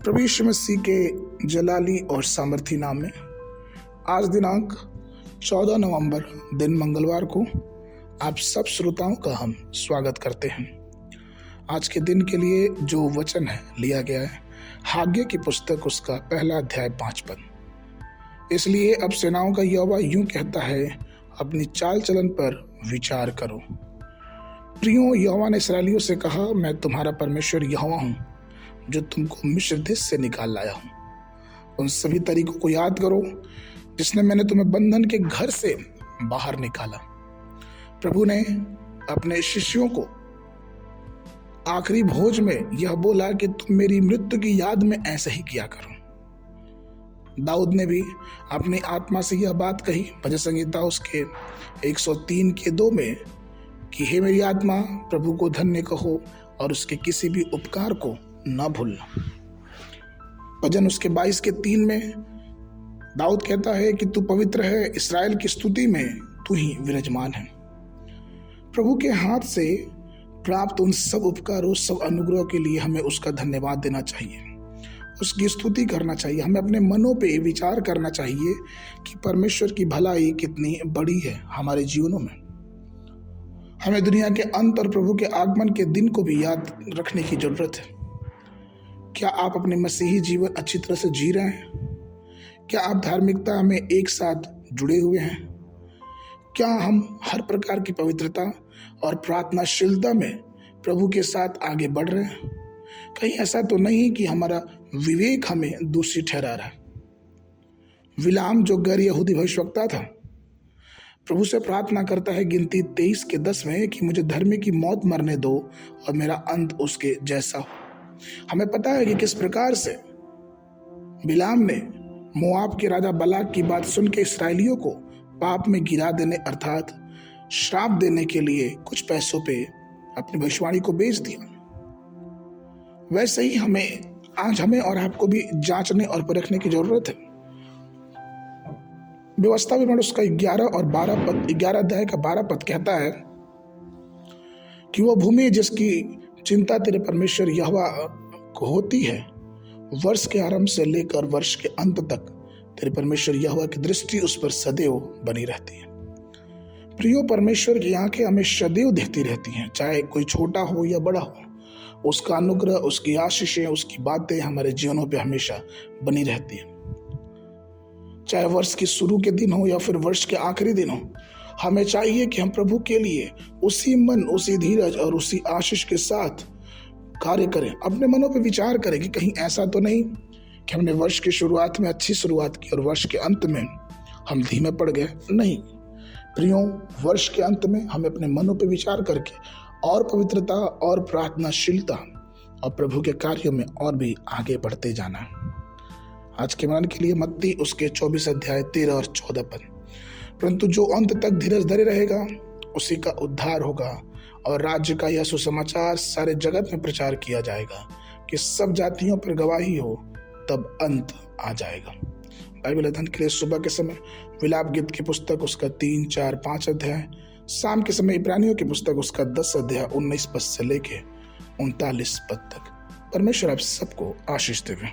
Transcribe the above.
प्रभु यीशु मसीह के जलाली और सामर्थी नाम में आज दिनांक 14 नवंबर दिन मंगलवार को आप सब श्रोताओं का हम स्वागत करते हैं। आज के दिन के लिए जो वचन है लिया गया है हाग्य की पुस्तक उसका पहला अध्याय 5 पद। इसलिए अब सेनाओं का यहोवा यूं कहता है, अपनी चाल चलन पर विचार करो। प्रियो, यहोवा ने इस्राएलियों से कहा, मैं तुम्हारा परमेश्वर यहोवा हूँ जो तुमको मिस्र देश से निकाल लाया हूँ। उन सभी तरीकों को याद करो जिसने मैंने तुम्हें बंधन के घर से बाहर निकाला। प्रभु ने अपने शिष्यों को आखिरी भोज में यह बोला कि तुम मेरी मृत्यु की याद में ऐसे ही किया करो। दाऊद ने भी अपनी आत्मा से यह बात कही, भजन संहिता उसके 103 के 2 में कि हे मेरी आत्मा प्रभु को धन्य कहो और उसके किसी भी उपकार को न भूलना। भजन उसके 22 के 3 में दाऊद कहता है कि तू पवित्र है, इस्राएल की स्तुति में तू ही विराजमान है। प्रभु के हाथ से प्राप्त उन सब उपकारों, सब अनुग्रह के लिए हमें उसका धन्यवाद देना चाहिए, उसकी स्तुति करना चाहिए। हमें अपने मनों पे विचार करना चाहिए कि परमेश्वर की भलाई कितनी बड़ी है हमारे जीवनों में। हमें दुनिया के अंत और प्रभु के आगमन के दिन को भी याद रखने की जरूरत है। क्या आप अपने मसीही जीवन अच्छी तरह से जी रहे हैं? क्या आप धार्मिकता में एक साथ जुड़े हुए हैं? क्या हम हर प्रकार की पवित्रता और प्रार्थनाशीलता में प्रभु के साथ आगे बढ़ रहे हैं? कहीं ऐसा तो नहीं कि हमारा विवेक हमें दोषी ठहरा रहा है? बिलाम जो गैर यहूदी भविष्यवक्ता था, प्रभु से प्रार्थना करता है गिनती 23 के 10 में कि मुझे धर्मी की मौत मरने दो और मेरा अंत उसके जैसा हो। हमें पता है कि किस प्रकार से बिलाम ने मोआब के राजा बलाक की बात सुन के इसराइलियों को पाप में गिरा देने अर्थात श्राप देने के लिए कुछ पैसों पे अपनी भविष्यवाणी को बेच दिया। वैसे ही आज हमें और आपको भी जांचने और परखने की जरूरत है। व्यवस्था विवरण उसका 11 और 12 पद, 11 अध्याय का 12 पद कहता है कि वह भूमि जिसकी चिंता तेरे परमेश्वर यहोवा को होती है, वर्ष के आरंभ से लेकर वर्ष के अंत तक तेरे परमेश्वर यहोवा की दृष्टि उस पर सदैव बनी रहती है। प्रियो, परमेश्वर की आंखें हमें सदैव देखती रहती हैं, चाहे कोई छोटा हो या बड़ा हो। उसका अनुग्रह, उसकी आशीषें, उसकी बातें हमारे जीवनों पे हमेशा बनी रहती है। चाहे वर्ष के शुरू के दिन हो या फिर वर्ष के आखिरी दिन हो, हमें चाहिए कि हम प्रभु के लिए उसी मन, उसी धीरज और उसी आशीष के साथ कार्य करें। अपने मनों पे विचार करें कि कहीं ऐसा तो नहीं कि हमने वर्ष की शुरुआत में अच्छी शुरुआत की और वर्ष के अंत में हम धीमे पड़ गए। नहीं प्रियो, वर्ष के अंत में हमें अपने मनों पे विचार करके और पवित्रता और प्रार्थनाशीलता और प्रभु के कार्यों में और भी आगे बढ़ते जाना है। आज के मनन के लिए मत्ती उसके 24 अध्याय 13 और 14 पद। परंतु जो अंत तक धीरज धरे रहेगा उसी का उद्धार होगा और राज्य का यह सुसमाचार सारे जगत में प्रचार किया जाएगा कि सब जातियों पर गवाही हो, तब अंत आ जाएगा। बाइबल अध्ययन के लिए सुबह के समय विलाप गीत की पुस्तक उसका 3, 4, 5 अध्याय, शाम के समय इब्रानियों की पुस्तक उसका 10 अध्याय 19 पद से लेके 39 पद तक। परमेश्वर आप सबको आशीष देवे।